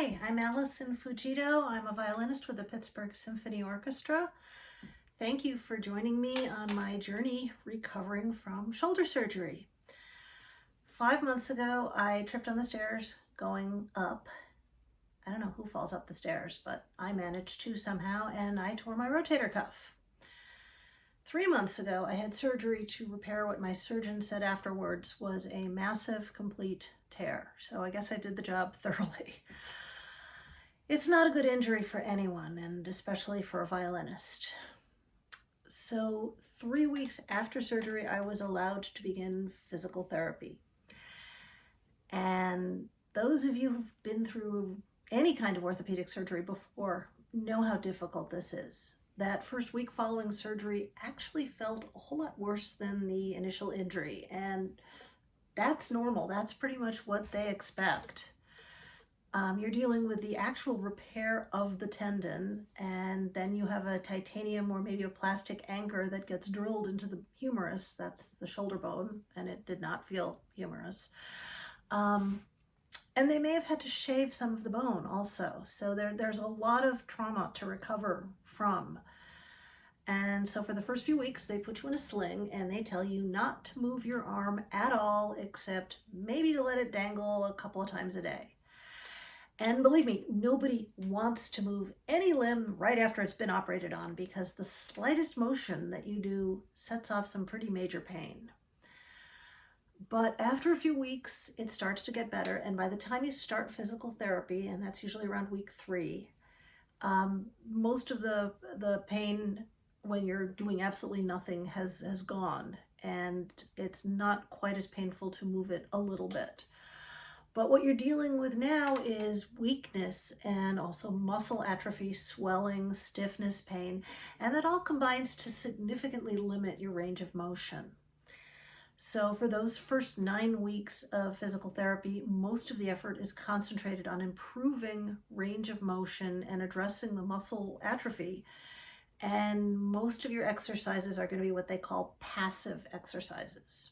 Hi, I'm Alison Fujito. I'm a violinist with the Pittsburgh Symphony Orchestra. Thank you for joining me on my journey recovering from shoulder surgery. 5 months ago, I tripped on the stairs going up. I don't know who falls up the stairs, but I managed to somehow, and I tore my rotator cuff. 3 months ago, I had surgery to repair what my surgeon said afterwards was a massive, complete tear. So I guess I did the job thoroughly. It's not a good injury for anyone, and especially for a violinist. So 3 weeks after surgery, I was allowed to begin physical therapy. And those of you who've been through any kind of orthopedic surgery before know how difficult this is. That first week following surgery actually felt a whole lot worse than the initial injury, and that's normal. That's pretty much what they expect. You're dealing with the actual repair of the tendon, and then you have a titanium or maybe a plastic anchor that gets drilled into the humerus. That's the shoulder bone, and it did not feel humerus. And they may have had to shave some of the bone also. So there's a lot of trauma to recover from. And so for the first few weeks, they put you in a sling and they tell you not to move your arm at all, except maybe to let it dangle a couple of times a day. And believe me, nobody wants to move any limb right after it's been operated on, because the slightest motion that you do sets off some pretty major pain. But after a few weeks, it starts to get better. And by the time you start physical therapy, and that's usually around week 3, most of the pain when you're doing absolutely nothing has gone. And it's not quite as painful to move it a little bit. But what you're dealing with now is weakness and also muscle atrophy, swelling, stiffness, pain. And that all combines to significantly limit your range of motion. So for those first 9 weeks of physical therapy, most of the effort is concentrated on improving range of motion and addressing the muscle atrophy. And most of your exercises are going to be what they call passive exercises.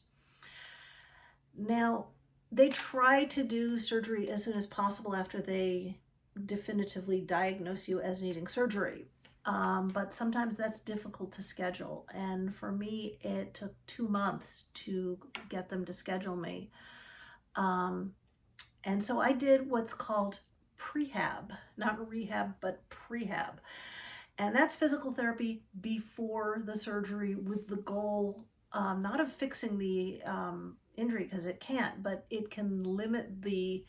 Now, they try to do surgery as soon as possible after they definitively diagnose you as needing surgery. But sometimes that's difficult to schedule. And for me, it took 2 months to get them to schedule me. And so I did what's called prehab, not rehab, but prehab. And that's physical therapy before the surgery with the goal, not of fixing the injury, because it can't, but it can limit the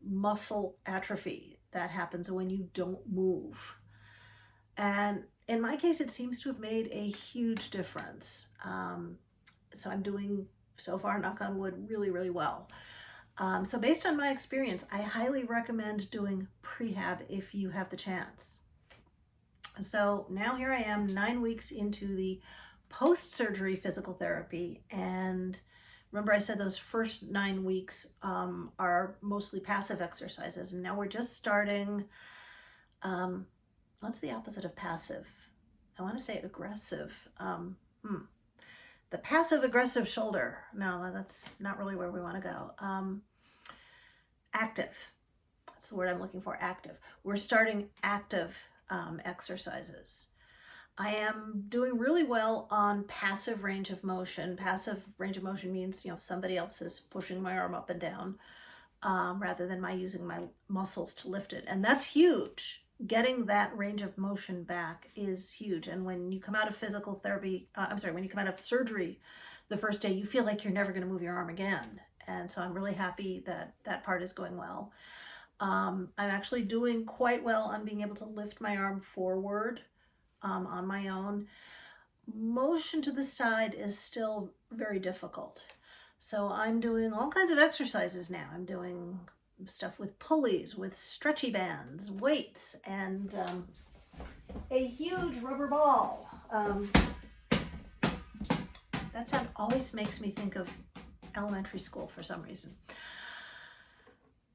muscle atrophy that happens when you don't move. And in my case, it seems to have made a huge difference. So I'm doing, so far, knock on wood, really, really well. So based on my experience, I highly recommend doing prehab if you have the chance. So now here I am 9 weeks into the post-surgery physical therapy. And remember I said those first 9 weeks are mostly passive exercises. And now we're just starting, what's the opposite of passive? I want to say aggressive. The passive-aggressive shoulder. No, that's not really where we want to go. Active. That's the word I'm looking for, active. We're starting active exercises. I am doing really well on passive range of motion. Passive range of motion means, somebody else is pushing my arm up and down rather than my using my muscles to lift it. And that's huge. Getting that range of motion back is huge. And when you come out of physical therapy, when you come out of surgery the first day, you feel like you're never going to move your arm again. And so I'm really happy that that part is going well. I'm actually doing quite well on being able to lift my arm forward on my own. Motion to the side is still very difficult. So I'm doing all kinds of exercises now. I'm doing stuff with pulleys, with stretchy bands, weights, and a huge rubber ball. That sound always makes me think of elementary school for some reason.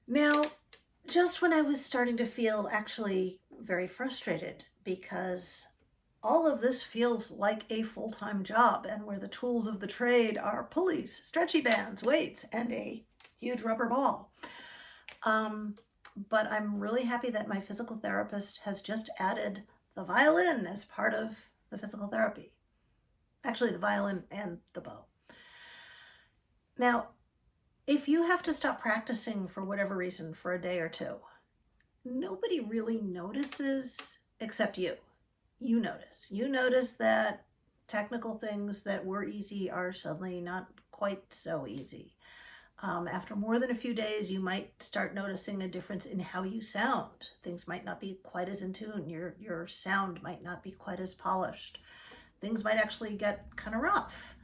Now, just when I was starting to feel actually very frustrated, because all of this feels like a full-time job, and where the tools of the trade are pulleys, stretchy bands, weights, and a huge rubber ball. but I'm really happy that my physical therapist has just added the violin as part of the physical therapy. Actually, the violin and the bow. Now, if you have to stop practicing for whatever reason for a day or two, nobody really notices except you. You notice. You notice that technical things that were easy are suddenly not quite so easy. After more than a few days, you might start noticing a difference in how you sound. Things might not be quite as in tune. Your sound might not be quite as polished. Things might actually get kind of rough.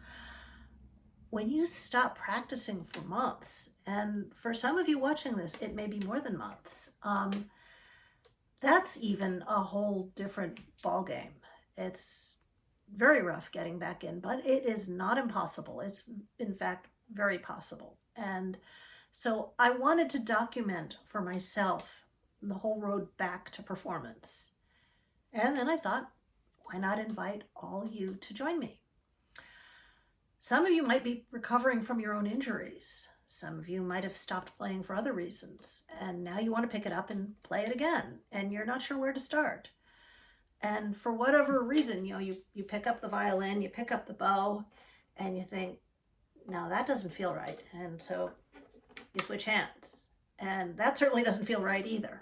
When you stop practicing for months, and for some of you watching this, it may be more than months, that's even a whole different ballgame. It's very rough getting back in, but it is not impossible. It's, in fact, very possible. And so I wanted to document for myself the whole road back to performance. And then I thought, why not invite all you to join me? Some of you might be recovering from your own injuries. Some of you might have stopped playing for other reasons, and now you want to pick it up and play it again, and you're not sure where to start. And for whatever reason, you pick up the violin, you pick up the bow, and you think, no, that doesn't feel right. And so you switch hands, and that certainly doesn't feel right either.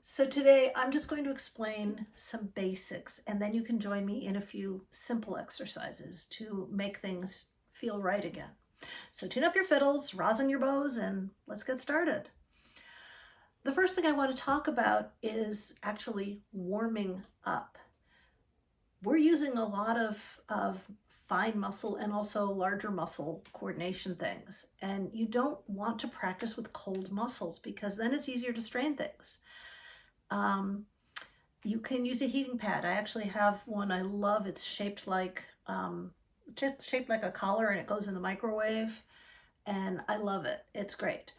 So today I'm just going to explain some basics, and then you can join me in a few simple exercises to make things feel right again. So tune up your fiddles, rosin your bows, and let's get started. The first thing I want to talk about is actually warming up. We're using a lot of fine muscle and also larger muscle coordination things, and you don't want to practice with cold muscles because then it's easier to strain things. You can use a heating pad. I actually have one I love. It's shaped like a collar, and it goes in the microwave, and I love it. It's great.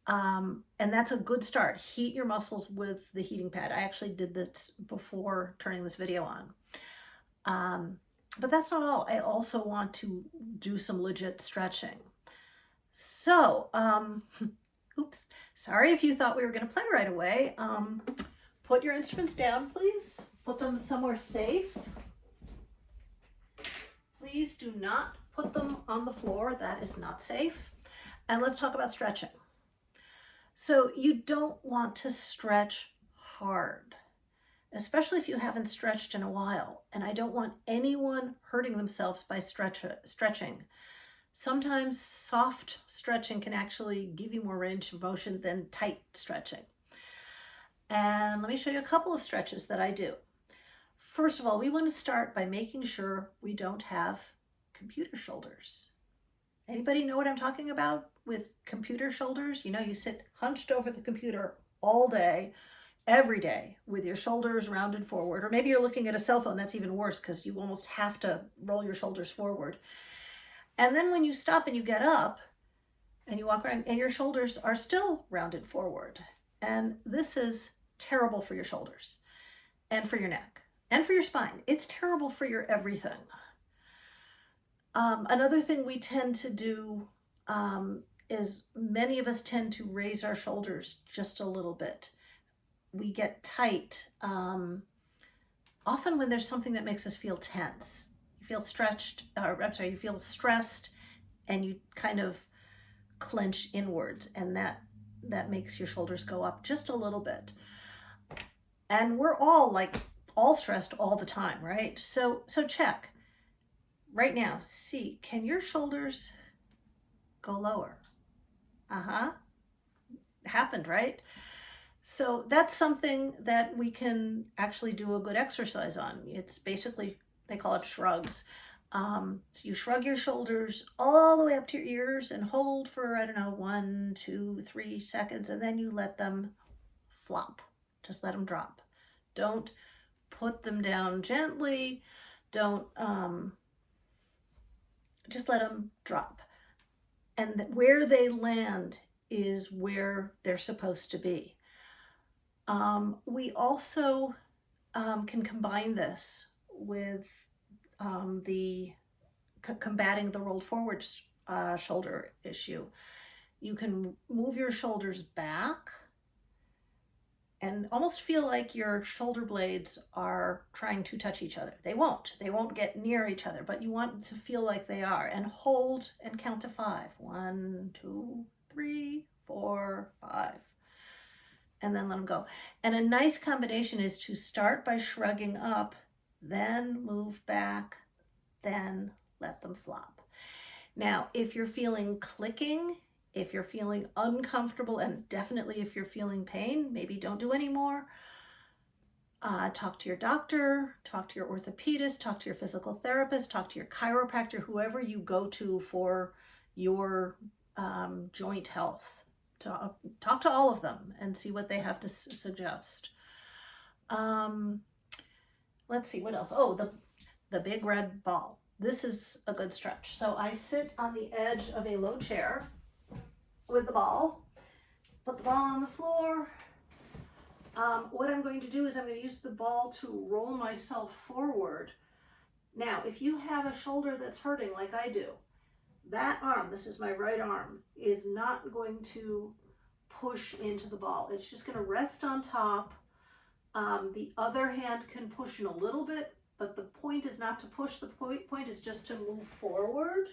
And that's a good start. Heat your muscles with the heating pad. I actually did this before turning this video on. But that's not all. I also want to do some legit stretching. So, oops, sorry if you thought we were going to play right away. Put your instruments down, please. Put them somewhere safe. Please do not put them on the floor. That is not safe. And let's talk about stretching. So you don't want to stretch hard, especially if you haven't stretched in a while. And I don't want anyone hurting themselves by stretching. Sometimes soft stretching can actually give you more range of motion than tight stretching. And let me show you a couple of stretches that I do. First of all, we want to start by making sure we don't have computer shoulders. Anybody know what I'm talking about with computer shoulders? You sit hunched over the computer all day, every day, with your shoulders rounded forward. Or maybe you're looking at a cell phone. That's even worse because you almost have to roll your shoulders forward. And then when you stop and you get up and you walk around and your shoulders are still rounded forward. And this is terrible for your shoulders and for your neck and for your spine. It's terrible for your everything. Another thing we tend to do is many of us tend to raise our shoulders just a little bit. We get tight, often when there's something that makes us feel tense. You feel you feel stressed, and you kind of clench inwards, and that makes your shoulders go up just a little bit. And we're all stressed all the time, right? So check. Right now, see, can your shoulders go lower? Happened, right? So that's something that we can actually do a good exercise on. It's basically, they call it shrugs. So you shrug your shoulders all the way up to your ears and hold for, 1, 2, 3 seconds, and then you let them flop. Just let them drop. Don't put them down gently. Don't, just let them drop. And where they land is where they're supposed to be. We also can combine this with combating the rolled forward shoulder issue. You can move your shoulders back and almost feel like your shoulder blades are trying to touch each other. They won't. They won't get near each other, but you want to feel like they are. And hold and count to 5. 1, 2, 3, 4, 5. And then let them go. And a nice combination is to start by shrugging up, then move back, then let them flop. Now, if you're feeling clicking, if you're feeling uncomfortable, and definitely if you're feeling pain, maybe don't do any more. Talk to your doctor, talk to your orthopedist, talk to your physical therapist, talk to your chiropractor, whoever you go to for your joint health. Talk to all of them and see what they have to suggest. Let's see, what else? Oh, the big red ball. This is a good stretch. So I sit on the edge of a low chair with the ball, put the ball on the floor. What I'm going to do is I'm going to use the ball to roll myself forward. Now, if you have a shoulder that's hurting like I do, that arm, this is my right arm, is not going to push into the ball. It's just going to rest on top. The other hand can push in a little bit, but the point is not to push. The point is just to move forward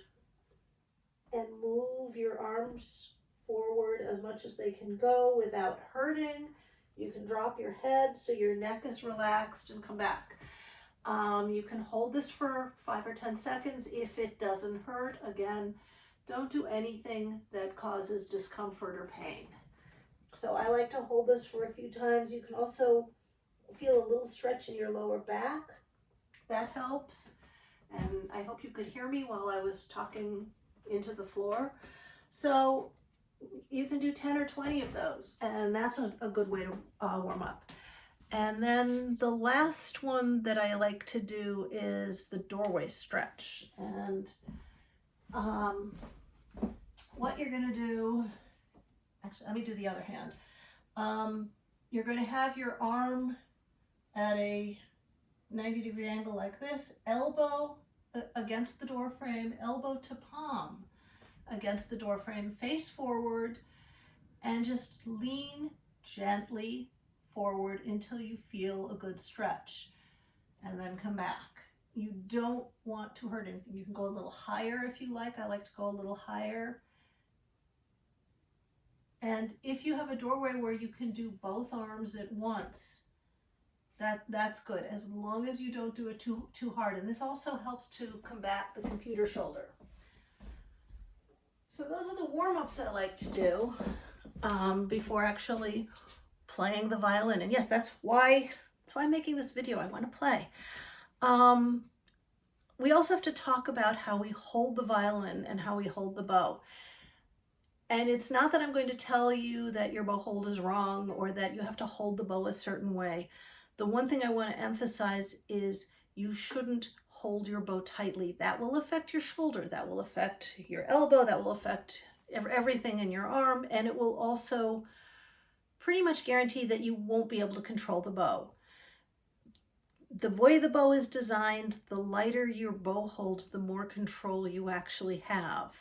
and move your arms forward as much as they can go without hurting. You can drop your head so your neck is relaxed and come back. You can hold this for 5 or 10 seconds if it doesn't hurt. Again, don't do anything that causes discomfort or pain. So I like to hold this for a few times. You can also feel a little stretch in your lower back. That helps. And I hope you could hear me while I was talking into the floor. So you can do 10 or 20 of those, and that's a good way to warm up. And then the last one that I like to do is the doorway stretch. And what you're going to do, actually, let me do the other hand. You're going to have your arm at a 90-degree angle like this, elbow against the door frame, elbow to palm against the door frame, face forward, and just lean gently forward until you feel a good stretch, and then come back. You don't want to hurt anything. You can go a little higher if you like. I like to go a little higher. And if you have a doorway where you can do both arms at once, that's good, as long as you don't do it too hard. And this also helps to combat the computer shoulder. So those are the warm-ups I like to do before actually playing the violin. And yes, that's why I'm making this video. I want to play. We also have to talk about how we hold the violin and how we hold the bow. And it's not that I'm going to tell you that your bow hold is wrong or that you have to hold the bow a certain way. The one thing I want to emphasize is you shouldn't hold your bow tightly. That will affect your shoulder, that will affect your elbow, that will affect everything in your arm, and it will also pretty much guarantee that you won't be able to control the bow. The way the bow is designed, the lighter your bow holds, the more control you actually have.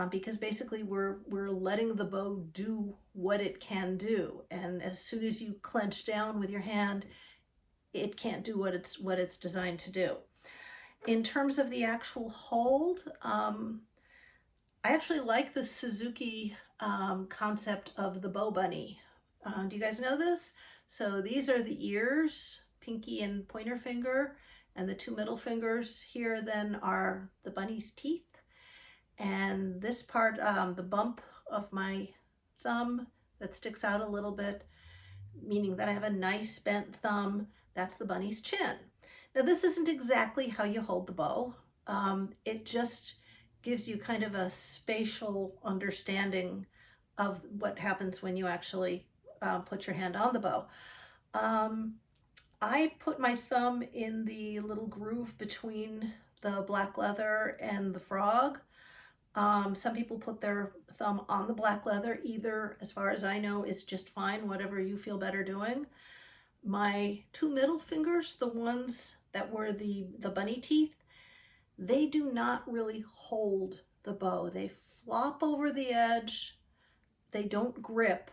Because basically we're letting the bow do what it can do, and as soon as you clench down with your hand, it can't do what it's designed to do. In terms of the actual hold, I actually like the Suzuki concept of the bow bunny. Do you guys know this? So these are the ears, pinky and pointer finger, and the 2 middle fingers here then are the bunny's teeth. And this part, the bump of my thumb that sticks out a little bit, meaning that I have a nice bent thumb, that's the bunny's chin. Now this isn't exactly how you hold the bow. It just gives you kind of a spatial understanding of what happens when you actually put your hand on the bow. I put my thumb in the little groove between the black leather and the frog. Some people put their thumb on the black leather. Either, as far as I know, is just fine, whatever you feel better doing. My 2 middle fingers, the ones that were the bunny teeth, they do not really hold the bow. They flop over the edge. They don't grip.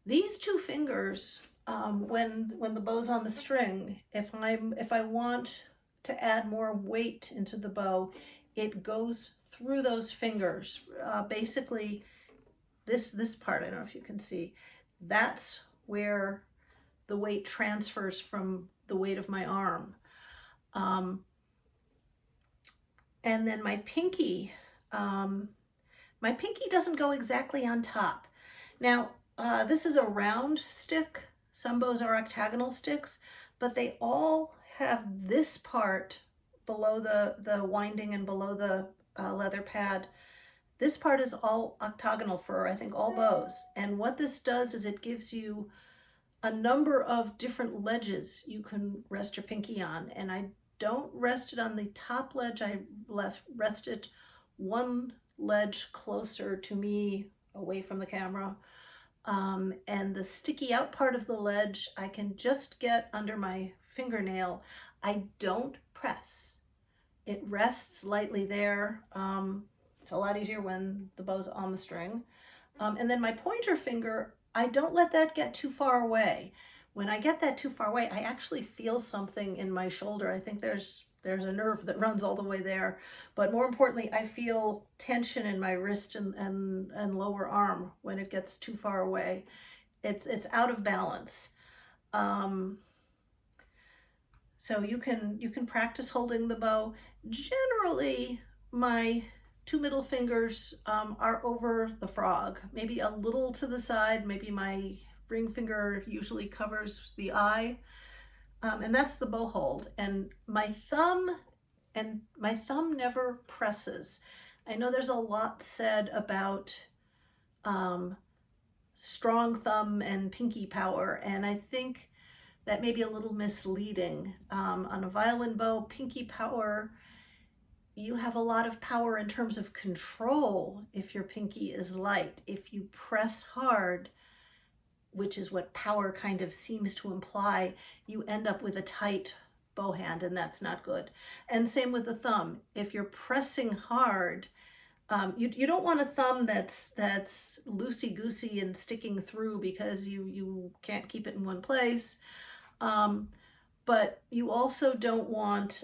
These two fingers, when the bow's on the string, if I want to add more weight into the bow, it goes through those fingers. Basically, this part, I don't know if you can see, that's where the weight transfers from the weight of my arm. And then my pinky doesn't go exactly on top. Now, this is a round stick. Some bows are octagonal sticks, but they all have this part below the winding and below the leather pad. This part is all octagonal for, I think, all bows. And what this does is it gives you a number of different ledges you can rest your pinky on. And I don't rest it on the top ledge. I rest it one ledge closer to me, away from the camera. And the sticky out part of the ledge, I can just get under my fingernail. I don't press. It rests lightly there. It's a lot easier when the bow's on the string. And then my pointer finger, I don't let that get too far away. When I get that too far away, I actually feel something in my shoulder. I think there's a nerve that runs all the way there. But more importantly, I feel tension in my wrist and lower arm when it gets too far away. It's out of balance. So you can practice holding the bow. Generally, my two middle fingers are over the frog, maybe a little to the side. Maybe my ring finger usually covers the eye, and that's the bow hold. And my thumb never presses. I know there's a lot said about strong thumb and pinky power, and I think that may be a little misleading. On a violin bow, pinky power, you have a lot of power in terms of control if your pinky is light. If you press hard, which is what power kind of seems to imply, you end up with a tight bow hand, and that's not good. And same with the thumb. If you're pressing hard, you don't want a thumb that's loosey-goosey and sticking through because you can't keep it in one place. But you also don't want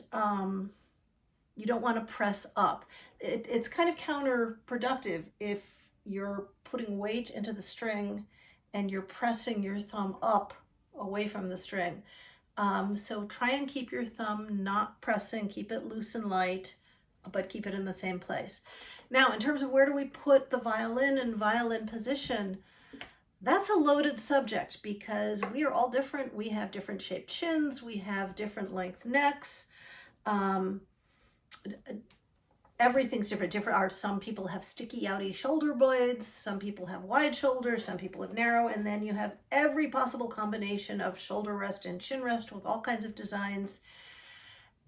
to press up. It's kind of counterproductive if you're putting weight into the string and you're pressing your thumb up away from the string. So try and keep your thumb not pressing, keep it loose and light, but keep it in the same place. Now, in terms of where do we put the violin and violin position, that's a loaded subject because we are all different. We have different shaped chins, we have different length necks. Everything's different. Some people have sticky outy shoulder blades, some people have wide shoulders, some people have narrow, and then you have every possible combination of shoulder rest and chin rest with all kinds of designs.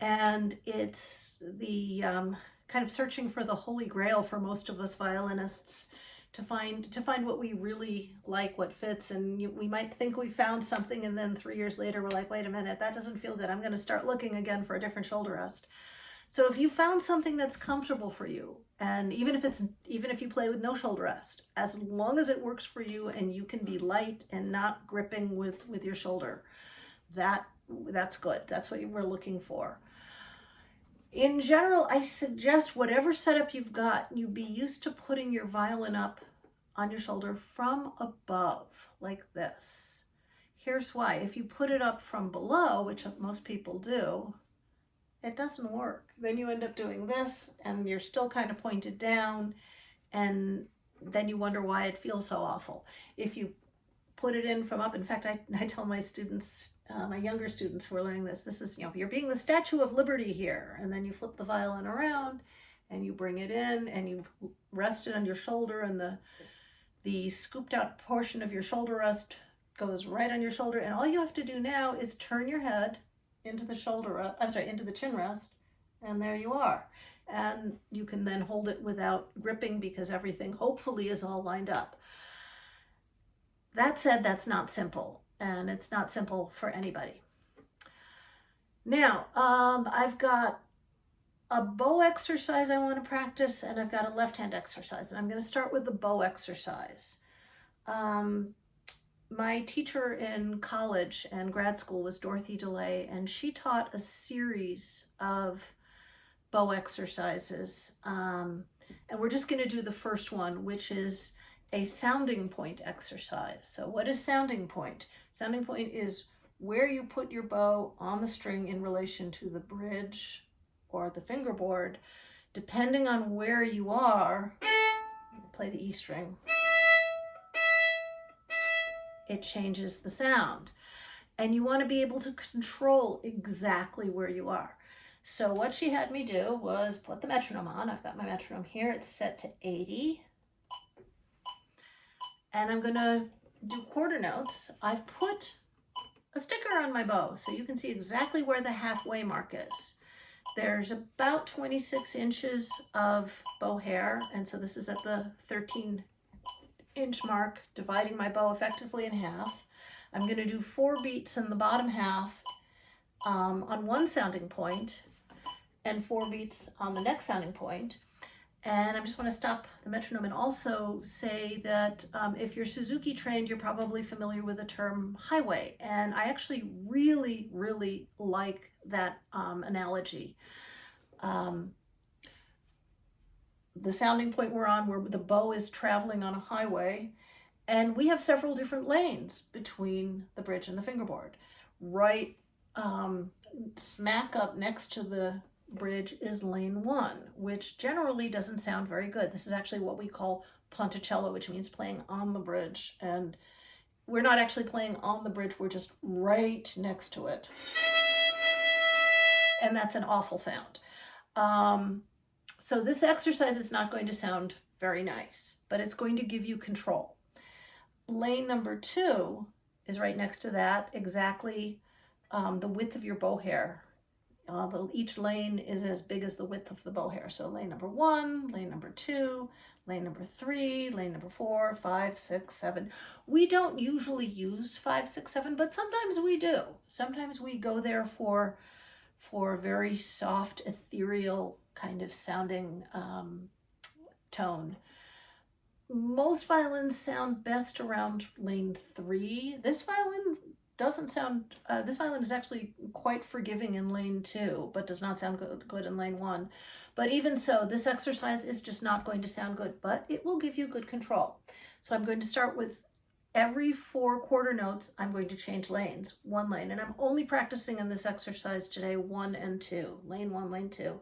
And it's the kind of searching for the holy grail for most of us violinists to find what we really like, what fits. And we might think we found something, and then 3 years later we're like, wait a minute, that doesn't feel good. I'm going to start looking again for a different shoulder rest. So if you found something that's comfortable for you, and even if you play with no shoulder rest, as long as it works for you and you can be light and not gripping with your shoulder, that's good. That's what we're looking for. In general, I suggest whatever setup you've got, you be used to putting your violin up on your shoulder from above, like this. Here's why. If you put it up from below, which most people do, it doesn't work. Then you end up doing this, and you're still kind of pointed down, and then you wonder why it feels so awful. If you put it in from up, in fact, I tell my students, my younger students who are learning this is, you're being the Statue of Liberty here, and then you flip the violin around, and you bring it in, and you rest it on your shoulder, and the scooped out portion of your shoulder rest goes right on your shoulder, and all you have to do now is turn your head into the chin rest, and there you are. And you can then hold it without gripping because everything hopefully is all lined up. That said, that's not simple, and it's not simple for anybody. Now, I've got a bow exercise I want to practice, and I've got a left hand exercise, and I'm going to start with the bow exercise. My teacher in college and grad school was Dorothy DeLay, and she taught a series of bow exercises. And we're just going to do the first one, which is a sounding point exercise. So what is sounding point? Sounding point is where you put your bow on the string in relation to the bridge or the fingerboard. Depending on where you are, play the E string, it changes the sound. And you want to be able to control exactly where you are. So what she had me do was put the metronome on. I've got my metronome here. It's set to 80. And I'm going to do quarter notes. I've put a sticker on my bow so you can see exactly where the halfway mark is. There's about 26 inches of bow hair, and so this is at the 13-inch mark, dividing my bow effectively in half. I'm going to do 4 beats in the bottom half on one sounding point and 4 beats on the next sounding point. And I just want to stop the metronome and also say that if you're Suzuki trained, you're probably familiar with the term highway. And I actually really, really like that analogy. The sounding point we're on, where the bow is traveling on a highway, and we have several different lanes between the bridge and the fingerboard. Right smack up next to the bridge is lane 1, which generally doesn't sound very good. This is actually what we call ponticello, which means playing on the bridge. And we're not actually playing on the bridge, we're just right next to it. And that's an awful sound. So this exercise is not going to sound very nice, but it's going to give you control. Lane number 2 is right next to that, exactly the width of your bow hair. Each lane is as big as the width of the bow hair. So lane number 1, lane number 2, lane number 3, lane number 4, 5, 6, 7. We don't usually use 5, 6, 7, but sometimes we do. Sometimes we go there for very soft, ethereal kind of sounding tone. Most violins sound best around lane 3. This violin doesn't sound, this violin is actually quite forgiving in lane 2, but does not sound good in lane 1. But even so, this exercise is just not going to sound good, but it will give you good control. So I'm going to start with every 4 quarter notes, I'm going to change lanes, 1 lane. And I'm only practicing in this exercise today 1 and 2, lane 1, lane 2.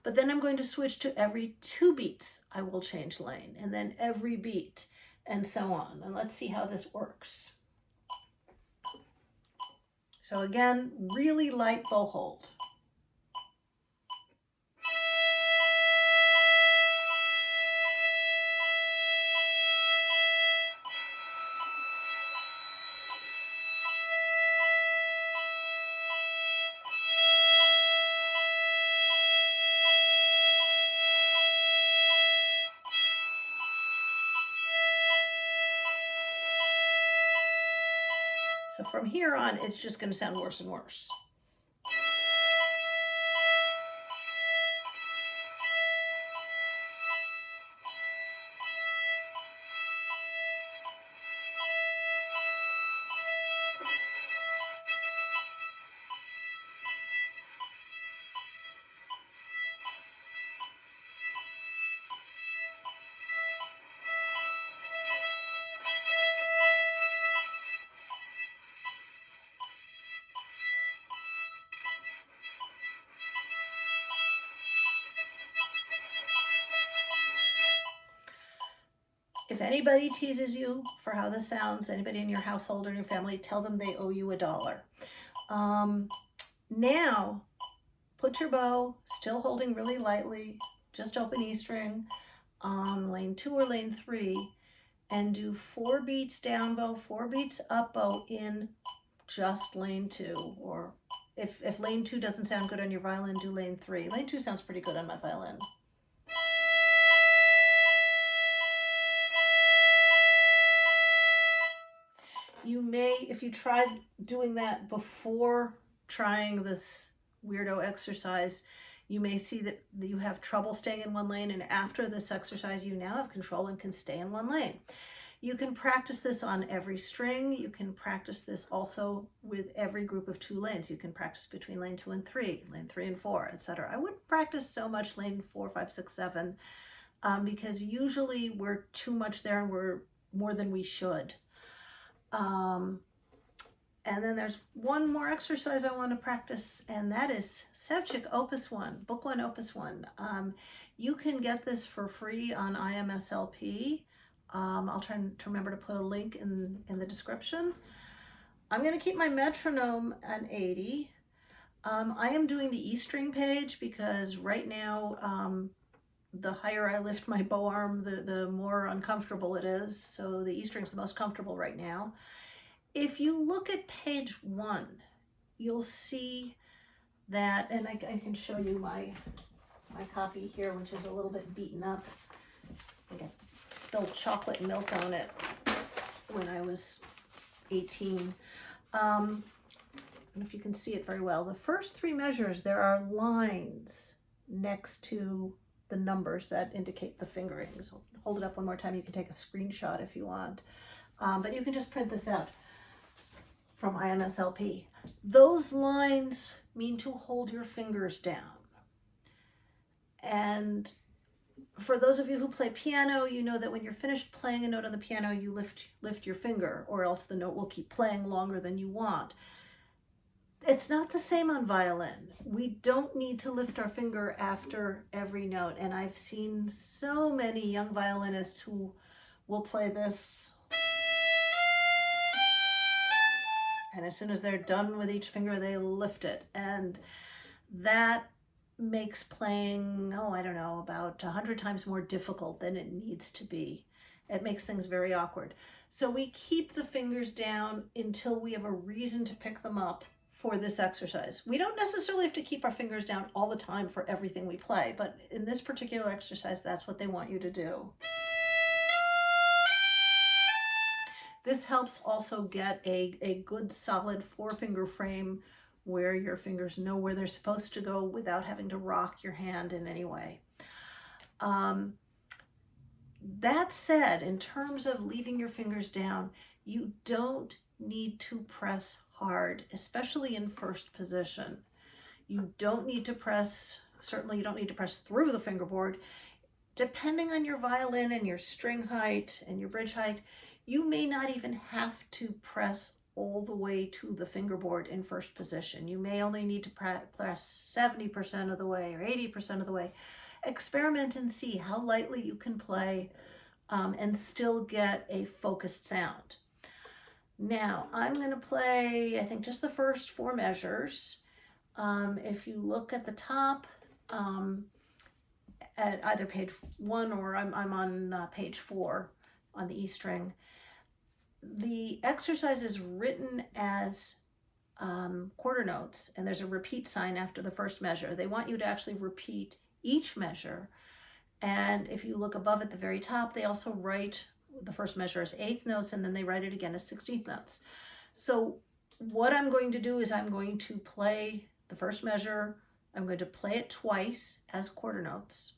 But then I'm going to switch to every 2 beats, I will change lane, and then every beat, and so on. And let's see how this works. So again, really light bow hold. So from here on, it's just going to sound worse and worse. If anybody teases you for how this sounds, anybody in your household or in your family, tell them they owe you $1. Now, put your bow, still holding really lightly, just open E string on lane 2 or lane 3, and do 4 beats down bow, 4 beats up bow in just lane 2. Or if lane 2 doesn't sound good on your violin, do lane 3. Lane 2 sounds pretty good on my violin. You may, if you tried doing that before trying this weirdo exercise, you may see that you have trouble staying in one lane, and after this exercise you now have control and can stay in one lane. You can practice this on every string. You can practice this also with every group of 2 lanes. You can practice between lane 2 and 3, lane 3 and 4, etc. I wouldn't practice so much lane 4, 5, 6, 7 because usually we're too much there and we're more than we should. And then there's one more exercise I want to practice, and that is Sevcik Opus 1, Book 1, Opus 1. You can get this for free on IMSLP. I'll try to remember to put a link in the description. I'm going to keep my metronome at 80. I am doing the E string page because right now the higher I lift my bow arm, the more uncomfortable it is. So the E string's the most comfortable right now. If you look at page 1, you'll see that, and I can show you my copy here, which is a little bit beaten up. I think I spilled chocolate milk on it when I was 18. I don't know if you can see it very well. The first 3 measures, there are lines next to the numbers that indicate the fingerings. I'll hold it up one more time. You can take a screenshot if you want. But you can just print this out from IMSLP. Those lines mean to hold your fingers down. And for those of you who play piano, you know that when you're finished playing a note on the piano, you lift your finger, or else the note will keep playing longer than you want. It's not the same on violin. We don't need to lift our finger after every note. And I've seen so many young violinists who will play this, and as soon as they're done with each finger, they lift it. And that makes playing, I don't know, about 100 times more difficult than it needs to be. It makes things very awkward. So we keep the fingers down until we have a reason to pick them up for this exercise. We don't necessarily have to keep our fingers down all the time for everything we play, but in this particular exercise, that's what they want you to do. This helps also get a good solid 4-finger frame where your fingers know where they're supposed to go without having to rock your hand in any way. That said, in terms of leaving your fingers down, you don't need to press hard, especially in first position. You don't need to press, certainly you don't need to press through the fingerboard. Depending on your violin and your string height and your bridge height, you may not even have to press all the way to the fingerboard in first position. You may only need to press 70% of the way or 80% of the way. Experiment and see how lightly you can play and still get a focused sound. Now, I'm going to play, I think, just the first 4 measures. If you look at the top, at either page 1 or I'm on page 4 on the E string, the exercise is written as quarter notes, and there's a repeat sign after the first measure. They want you to actually repeat each measure. And if you look above at the very top, they also write the first measure as 8th notes, and then they write it again as 16th notes. So what I'm going to do is I'm going to play the first measure. I'm going to play it twice as quarter notes.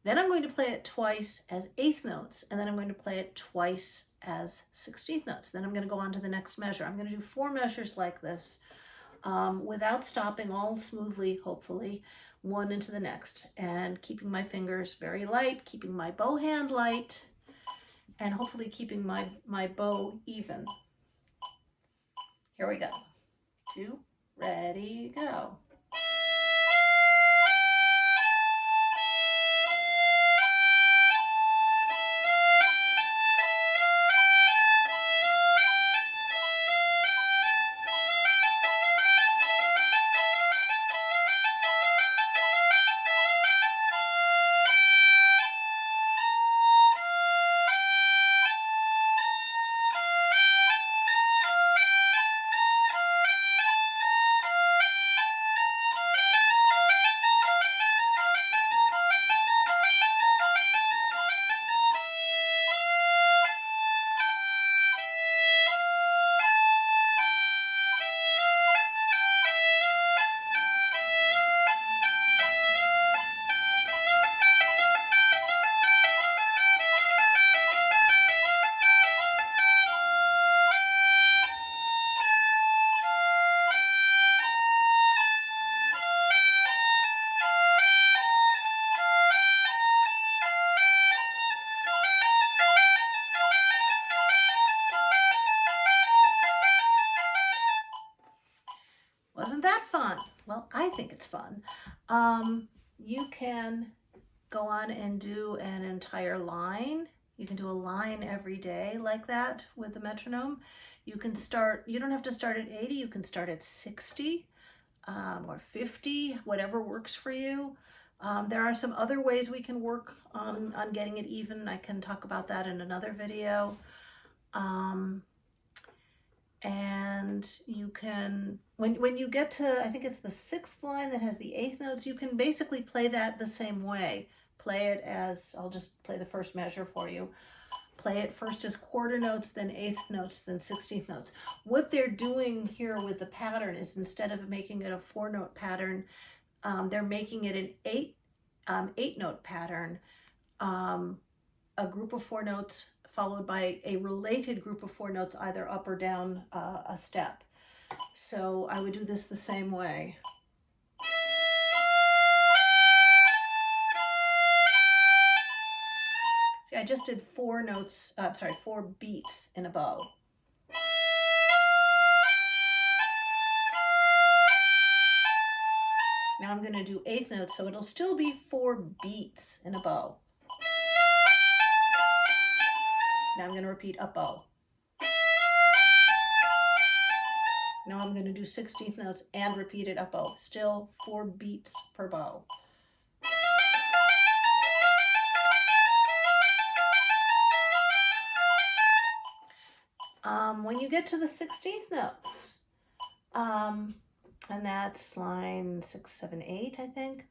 Then I'm going to play it twice as 8th notes, and then I'm going to play it twice as 16th notes. Then I'm going to go on to the next measure. I'm going to do 4 measures like this without stopping, all smoothly, hopefully, one into the next, and keeping my fingers very light, keeping my bow hand light, and hopefully keeping my bow even. Here we go. 2, ready, go. I think it's fun. You can go on and do an entire line. You can do a line every day like that with the metronome. You can start, you don't have to start at 80, you can start at 60 or 50, whatever works for you. There are some other ways we can work on getting it even. I can talk about that in another video. And you can, when you get to, I think it's the 6th line that has the 8th notes, you can basically play that the same way. Play it as, I'll just play the first measure for you. Play it first as quarter notes, then 8th notes, then 16th notes. What they're doing here with the pattern is, instead of making it a 4-note pattern, they're making it an 8-note pattern, a group of 4 notes followed by a related group of 4 notes, either up or down a step. So I would do this the same way. See, I just did 4 notes, 4 beats in a bow. Now I'm going to do 8th notes, so it'll still be 4 beats in a bow. Now I'm going to repeat up bow. Now I'm going to do 16th notes and repeat it up bow. Still 4 beats per bow. When you get to the 16th notes, and that's line 6, 7, 8, I think,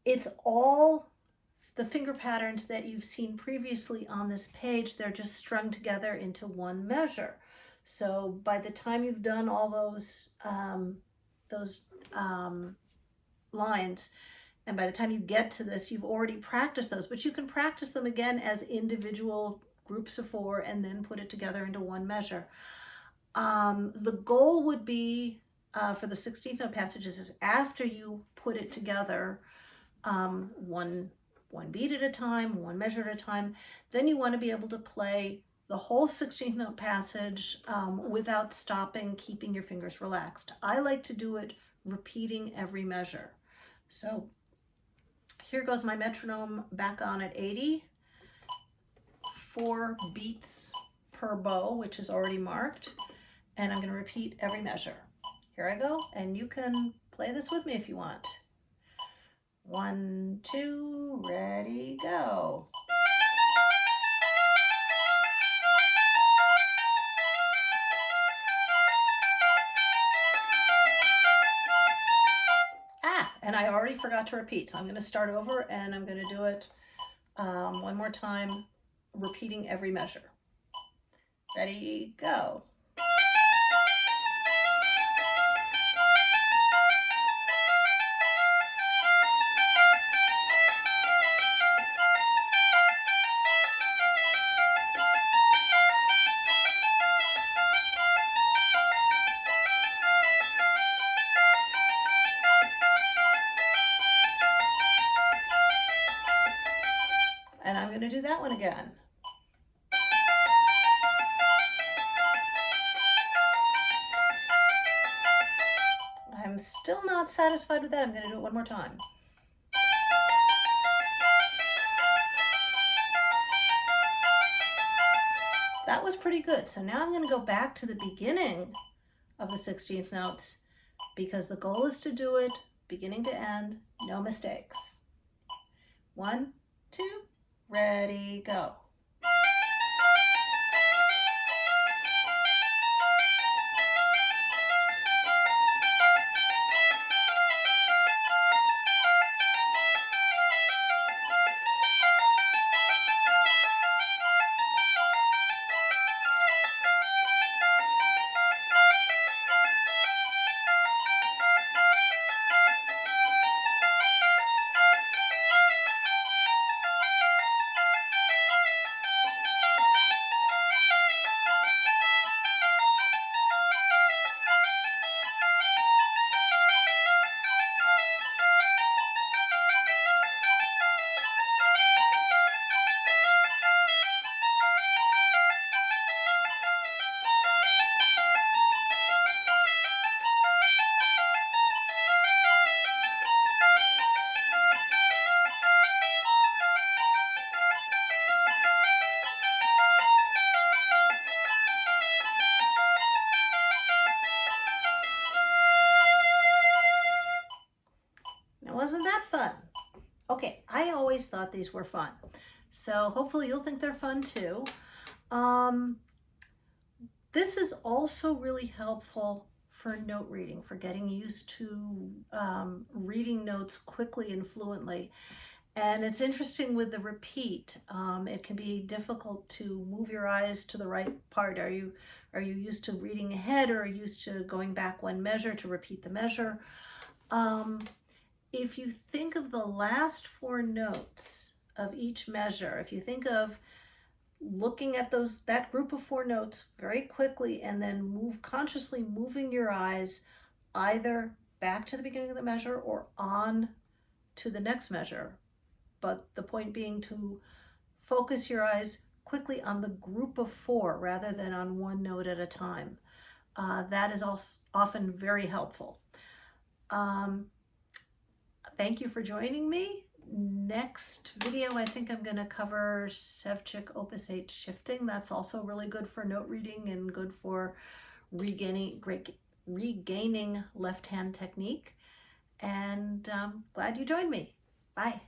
it's all the finger patterns that you've seen previously on this page. They're just strung together into one measure. So by the time you've done all those lines, and by the time you get to this, you've already practiced those, but you can practice them again as individual groups of 4 and then put it together into one measure. The goal would be for the 16th note passages is, after you put it together, one beat at a time, one measure at a time, then you want to be able to play the whole 16th note passage without stopping, keeping your fingers relaxed. I like to do it repeating every measure. So here goes my metronome back on at 80. 4 beats per bow, which is already marked, and I'm going to repeat every measure. Here I go, and you can play this with me if you want. 1, 2, ready, go. And I already forgot to repeat, so I'm going to start over, and I'm going to do it one more time, repeating every measure. Ready, go. And I'm going to do that one again. I'm still not satisfied with that. I'm going to do it one more time. That was pretty good. So now I'm going to go back to the beginning of the 16th notes, because the goal is to do it beginning to end, no mistakes. 1, 2, ready, go. fun. Okay, I always thought these were fun. So hopefully you'll think they're fun too. This is also really helpful for note reading, for getting used to reading notes quickly and fluently. And it's interesting with the repeat. It can be difficult to move your eyes to the right part. Are you used to reading ahead, or are you used to going back one measure to repeat the measure? If you think of the last four notes of each measure, if you think of looking at that group of four notes very quickly, and then consciously moving your eyes either back to the beginning of the measure or on to the next measure, but the point being to focus your eyes quickly on the group of four rather than on one note at a time. That is also often very helpful. Thank you for joining me. Next video, I think I'm going to cover Sevcik Opus 8 shifting. That's also really good for note reading and good for regaining left hand technique. And glad you joined me. Bye.